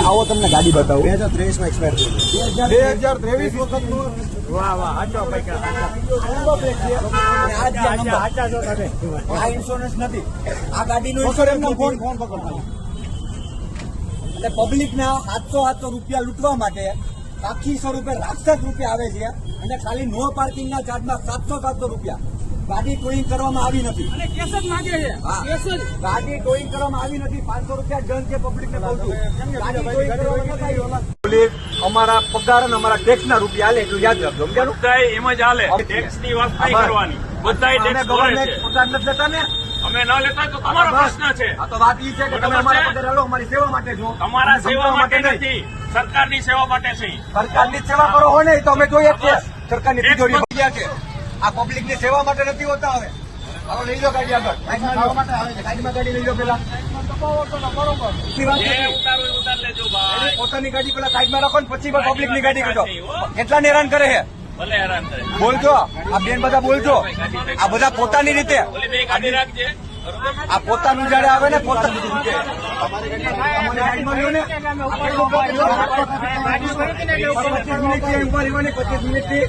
આવો તમને ગાડી બતાવું 2023 માં એક્સપાયર થઈ 2023 વખતનું વાહ વાહ આચો પૈકા આ ઇન્સ્યોરન્સ નથી આ ગાડીનો ફોન પકડો એટલે પબ્લિક ના 700 રૂપિયા લૂંટવા માટે આખી સ્વરૂપે રાક્ષસ રૂપિયા આવે છે અને ખાલી નો પાર્કિંગ ના ચાર્જમાં 700 રૂપિયા ગાડી ટોઈંગ કરવામાં આવી નથી અને કેસ જ માંગે છે ગાડી ટોઈંગ કરવામાં આવી નથી 500 રૂપિયા દંડ છે પબ્લિક ને કહું છું ગાડી ટોઈંગ કરવામાં નથી પોલીસ અમારા પગાર અને અમારા ટેક્સ ના રૂપિયા હાલે એટલું યાદ રાખજો સમજાયું બધાય એમ જ હાલે ટેક્સ ની વાત નહીં કરવાની બધાય ટેક્સ ભરે છે પગાર નથી લેતા ને અમે ન લેતા તો તમારો પ્રશ્ન છે આ તો વાત ઈ છે કે તમે અમારા પગાર હાલો અમારી સેવા માટે છો તમારા સેવા માટે નથી સરકારની સેવા માટે છે સરકારની સેવા કરો હો ને તો અમે જોઈએ છીએ સરકારની તિજોરી ભર્યા છે આ પબ્લિક ની સેવા માટે નથી હોતા હવે હાલો લઈ લો ગાડી આગળ ગાડીમાં ગાડી લઈ લો પેલા જે ઉતારો એ ઉતાર લેજો ભાઈ પોતાની ગાડી પેલા સાઈડમાં રાખો ને પછી પબ્લિક ની ગાડી કરજો કેટલા હેરાન કરે છે ભલે હેરાન કરે બોલજો આ બેન બધા બોલજો આ બધા પોતાની રીતે ઓલી બે ગાડી રાખજે આ પોતાનું જયારે આવે ને પોતાની રીતે અમારી ગાડીમાં લ્યો ને 25 મિનિટથી 25 મિનિટથી